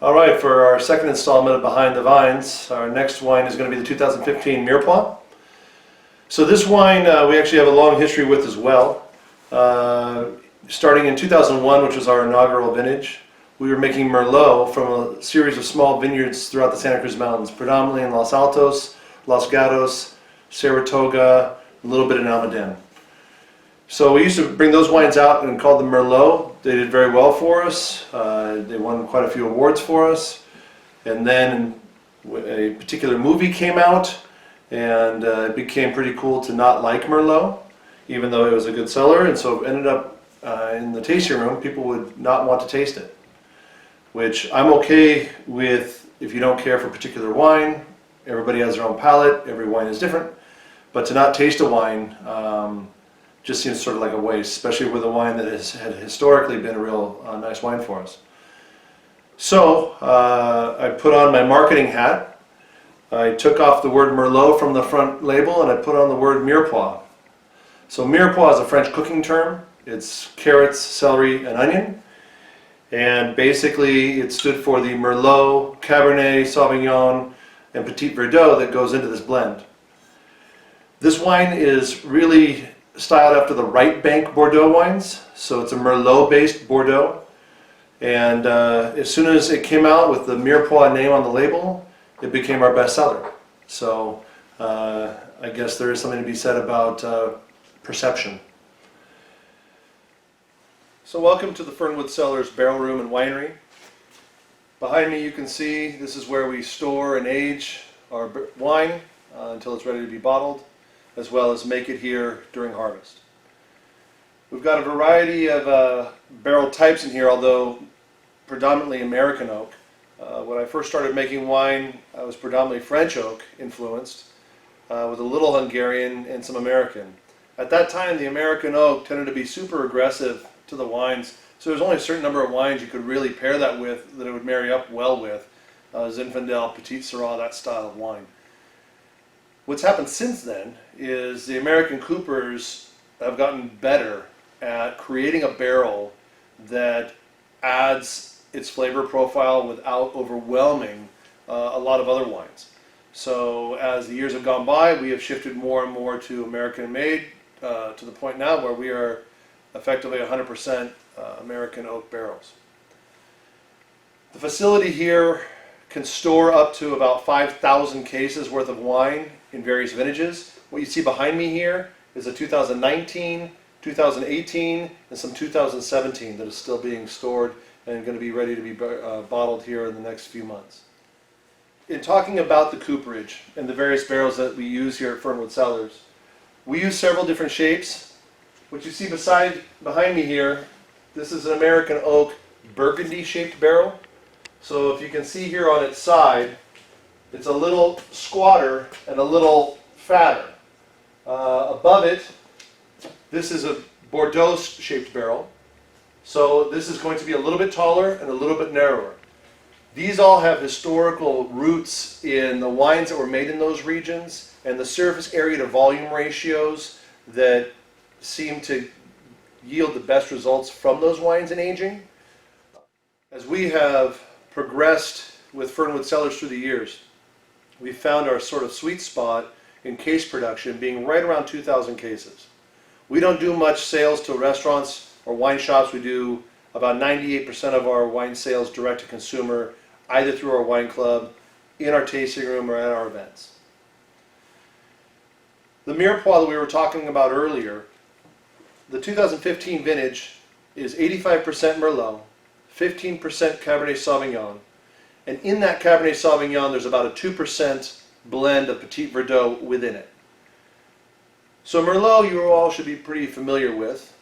All right, for our second installment of Behind the Vines, our next wine is going to be the 2015 Mirepoix. So this wine we actually have a long history with as well. Starting in 2001, which was our inaugural vintage, we were making Merlot from a series of small vineyards throughout the Santa Cruz Mountains, predominantly in Los Altos, Los Gatos, Saratoga, a little bit in Almaden. So we used to bring those wines out and call them Merlot. They did very well for us. They won quite a few awards for us. And then a particular movie came out, and it became pretty cool to not like Merlot, even though it was a good seller. And so it ended up in the tasting room, people would not want to taste it, which I'm okay with if you don't care for particular wine. Everybody has their own palate. Every wine is different. But to not taste a wine just seems sort of like a waste, especially with a wine that had historically been a real nice wine for us. So I put on my marketing hat. I took off the word Merlot from the front label and I put on the word Mirepoix. So Mirepoix is a French cooking term. It's carrots, celery, and onion. And basically it stood for the Merlot, Cabernet Sauvignon, and Petit Verdot that goes into this blend. This wine is really styled after the right bank Bordeaux wines, so it's a Merlot-based Bordeaux. And as soon as it came out with the Mirepoix name on the label, it became our bestseller. So I guess there is something to be said about perception. So welcome to the Fernwood Cellars Barrel Room and Winery. Behind me you can see this is where we store and age our wine until it's ready to be bottled, as well as make it here during harvest. We've got a variety of barrel types in here, although predominantly American oak. When I first started making wine, I was predominantly French oak influenced, with a little Hungarian and some American. At that time, the American oak tended to be super aggressive to the wines, so there's only a certain number of wines you could really pair that with that it would marry up well with. Zinfandel, Petit Syrah, that style of wine. What's happened since then is the American coopers have gotten better at creating a barrel that adds its flavor profile without overwhelming a lot of other wines. So as the years have gone by, we have shifted more and more to American made to the point now where we are effectively 100% American oak barrels. The facility here can store up to about 5,000 cases worth of wine in various vintages. What you see behind me here is a 2019, 2018, and some 2017 that is still being stored and going to be ready to be bottled here in the next few months. In talking about the cooperage and the various barrels that we use here at Fernwood Cellars, we use several different shapes. What you see behind me here, this is an American oak burgundy shaped barrel. So if you can see here on its side, it's a little squatter and a little fatter. Above it, this is a Bordeaux shaped barrel. So this is going to be a little bit taller and a little bit narrower. These all have historical roots in the wines that were made in those regions and the surface area to volume ratios that seem to yield the best results from those wines in aging. As we have progressed with Fernwood Cellars through the years, we found our sort of sweet spot in case production being right around 2,000 cases. We don't do much sales to restaurants or wine shops. We do about 98% of our wine sales direct to consumer, either through our wine club, in our tasting room, or at our events. The Mirepoix that we were talking about earlier, the 2015 vintage is 85% Merlot, 15% Cabernet Sauvignon, and in that Cabernet Sauvignon there's about a 2% blend of Petit Verdot within it. So Merlot you all should be pretty familiar with.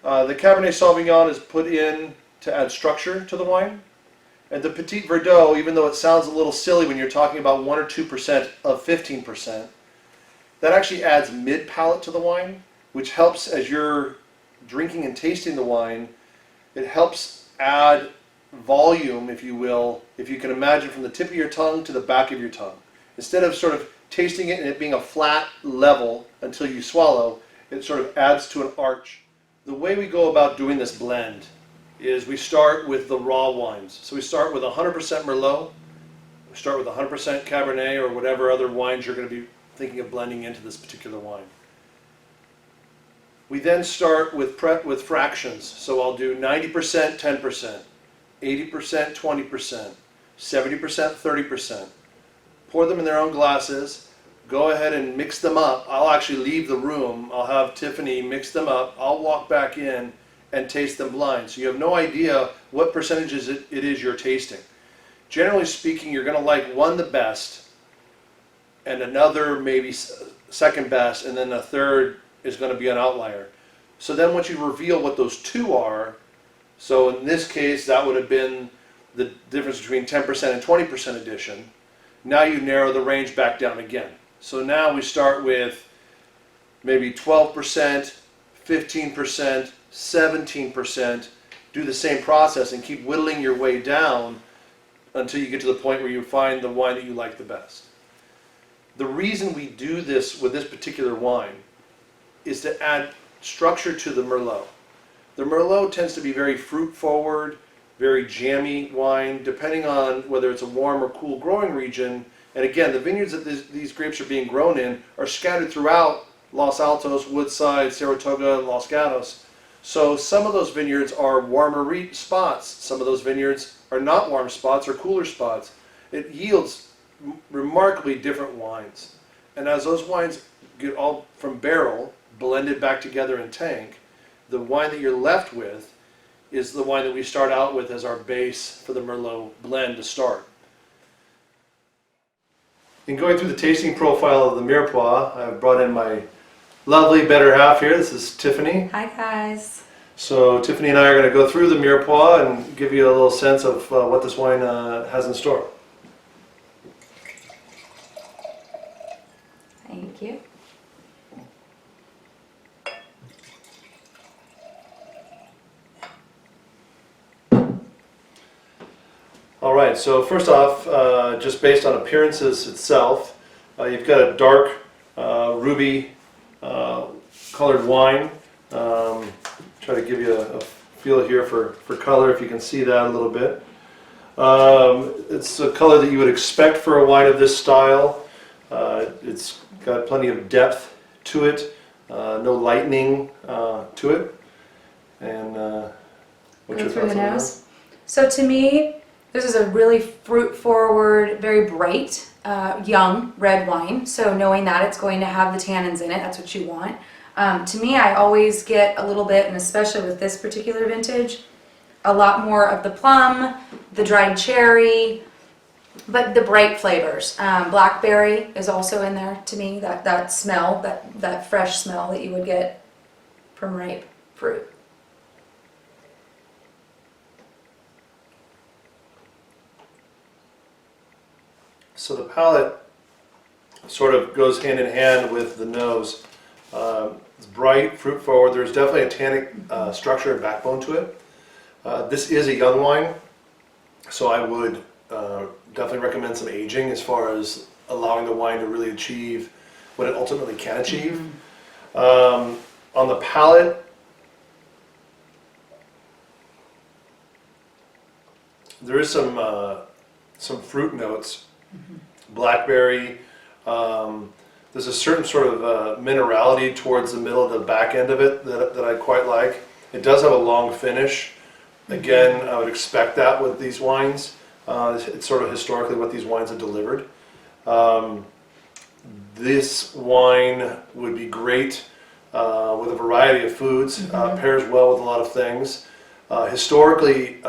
The Cabernet Sauvignon is put in to add structure to the wine, and the Petit Verdot, even though it sounds a little silly when you're talking about 1 or 2% of 15%, that actually adds mid-palate to the wine, which helps as you're drinking and tasting the wine. It helps add volume, if you will, if you can imagine, from the tip of your tongue to the back of your tongue. Instead of sort of tasting it and it being a flat level until you swallow, it sort of adds to an arch. The way we go about doing this blend is we start with the raw wines. So we start with 100% Merlot, we start with 100% Cabernet or whatever other wines you're going to be thinking of blending into this particular wine. We then start with fractions. So I'll do 90% 10%, 80% 20%, 70% 30%. Pour them in their own glasses. Go ahead and mix them up. I'll actually leave the room. I'll have Tiffany mix them up. I'll walk back in and taste them blind. So you have no idea what percentages it is you're tasting. Generally speaking, you're going to like one the best, and another maybe second best, and then a third is going to be an outlier. So then once you reveal what those two are, so in this case that would have been the difference between 10% and 20% addition. Now you narrow the range back down again. So now we start with maybe 12%, 15%, 17%. Do the same process and keep whittling your way down until you get to the point where you find the wine that you like the best. The reason we do this with this particular wine is to add structure to the Merlot. The Merlot tends to be very fruit forward, very jammy wine, depending on whether it's a warm or cool growing region. And again, the vineyards that these grapes are being grown in are scattered throughout Los Altos, Woodside, Saratoga, and Los Gatos. So some of those vineyards are warmer spots. Some of those vineyards are not warm spots or cooler spots. It yields remarkably different wines. And as those wines get all from barrel, blended back together in tank, the wine that you're left with is the wine that we start out with as our base for the Merlot blend to start. In going through the tasting profile of the Mirepoix, I've brought in my lovely better half here. This is Tiffany. Hi guys. So Tiffany and I are going to go through the Mirepoix and give you a little sense of what this wine has in store. Thank you. All right, so first off, just based on appearances itself, you've got a dark ruby colored wine. Try to give you a feel here for color, if you can see that a little bit. It's a color that you would expect for a wine of this style. It's got plenty of depth to it, no lightening to it. And what's your thoughts on that? So to me, this is a really fruit-forward, very bright, young red wine. So knowing that it's going to have the tannins in it, that's what you want. To me, I always get a little bit, and especially with this particular vintage, a lot more of the plum, the dried cherry, but the bright flavors. Blackberry is also in there to me, that smell, that fresh smell that you would get from ripe fruit. So the palate sort of goes hand in hand with the nose. It's bright, fruit forward. There's definitely a tannic structure and backbone to it. This is a young wine, so I would definitely recommend some aging as far as allowing the wine to really achieve what it ultimately can achieve. On the palate, there is some fruit notes. Blackberry. There's a certain sort of minerality towards the middle, the back end of it that I quite like. It does have a long finish. Again, I would expect that with these wines. It's sort of historically what these wines have delivered. This wine would be great with a variety of foods. Pairs well with a lot of things. Historically,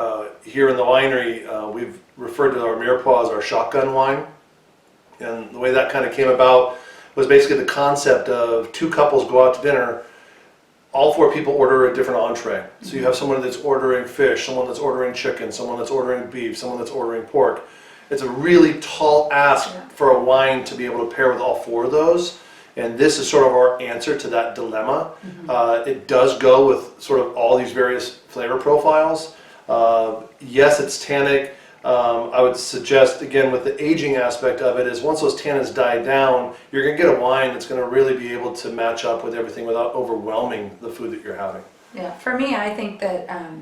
here in the winery, we've referred to our Mirepoix as our shotgun wine. And the way that kind of came about was basically the concept of two couples go out to dinner, all four people order a different entree. So you have someone that's ordering fish, someone that's ordering chicken, someone that's ordering beef, someone that's ordering pork. It's a really tall ask for a wine to be able to pair with all four of those. And this is sort of our answer to that dilemma. It does go with sort of all these various flavor profiles. Yes, it's tannic. I would suggest, again, with the aging aspect of it, is once those tannins die down, you're going to get a wine that's going to really be able to match up with everything without overwhelming the food that you're having. Yeah, for me, I think that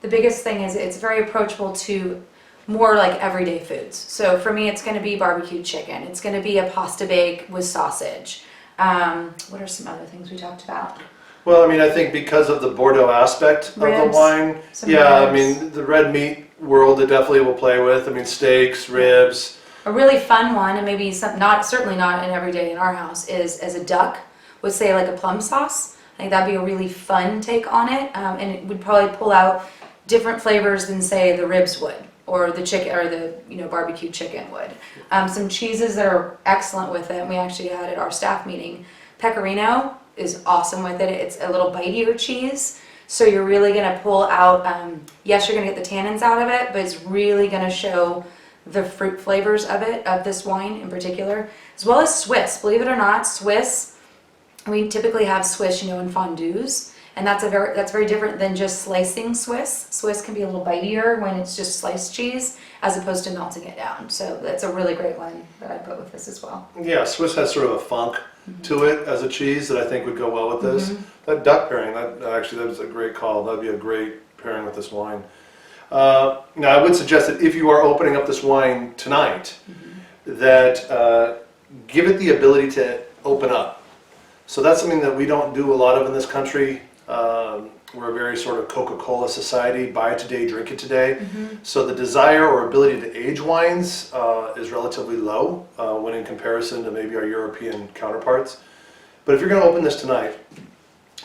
the biggest thing is it's very approachable to more like everyday foods. So for me, it's going to be barbecued chicken. It's going to be a pasta bake with sausage. What are some other things we talked about? Well, I mean, I think because of the Bordeaux aspect of the Ribs, wine, some yeah, I ribs. mean, the red meat world it definitely will play with. I mean, steaks, ribs. A really fun one, and maybe some, not certainly not an everyday in our house, is as a duck with say like a plum sauce. I think that'd be a really fun take on it, and it would probably pull out different flavors than say the ribs would, or the chicken, or the barbecued chicken would. Some cheeses that are excellent with it. And we actually had at our staff meeting. Pecorino is awesome with it. It's a little bitier cheese, so you're really gonna pull out. Yes, you're gonna get the tannins out of it, but it's really gonna show the fruit flavors of it, of this wine in particular, as well as Swiss. Believe it or not, Swiss. We typically have Swiss, in fondues. And that's very different than just slicing Swiss. Swiss can be a little bitier when it's just sliced cheese as opposed to melting it down. So that's a really great one that I put with this as well. Yeah, Swiss has sort of a funk to it as a cheese that I think would go well with this. That duck pairing, that was a great call. That'd be a great pairing with this wine. Now, I would suggest that if you are opening up this wine tonight, that give it the ability to open up. So that's something that we don't do a lot of in this country. We're a very sort of Coca-Cola society, buy it today, drink it today. So the desire or ability to age wines is relatively low when in comparison to maybe our European counterparts. But if you're going to open this tonight,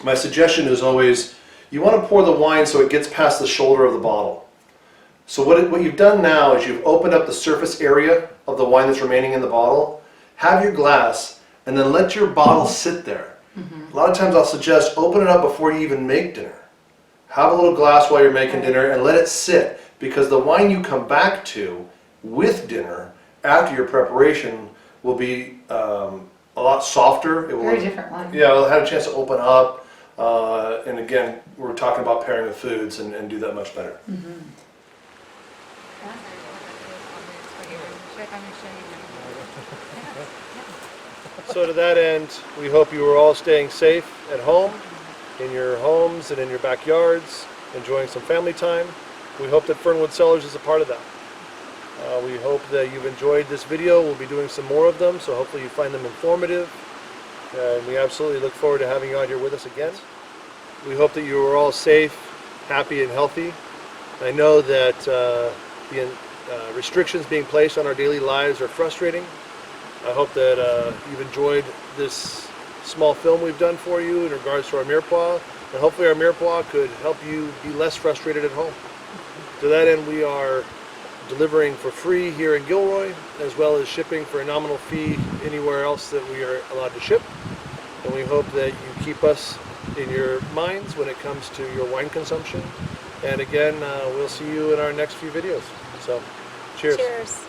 my suggestion is always, you want to pour the wine so it gets past the shoulder of the bottle. So what you've done now is you've opened up the surface area of the wine that's remaining in the bottle, have your glass, and then let your bottle sit there. A lot of times I'll suggest open it up before you even make dinner. Have a little glass while you're making dinner and let it sit, because the wine you come back to with dinner after your preparation will be a lot softer. It will, Very different wine. Yeah, it'll have a chance to open up. And again, we're talking about pairing with foods and do that much better. So to that end, we hope you are all staying safe at home, in your homes and in your backyards, enjoying some family time. We hope that Fernwood Cellars is a part of that. We hope that you've enjoyed this video. We'll be doing some more of them, so hopefully you find them informative. And we absolutely look forward to having you out here with us again. We hope that you are all safe, happy, and healthy. I know that the restrictions being placed on our daily lives are frustrating. I hope that you've enjoyed this small film we've done for you in regards to our Mirepoix, and hopefully our Mirepoix could help you be less frustrated at home. To that end, we are delivering for free here in Gilroy, as well as shipping for a nominal fee anywhere else that we are allowed to ship. And we hope that you keep us in your minds when it comes to your wine consumption. And again, we'll see you in our next few videos. So, cheers. Cheers.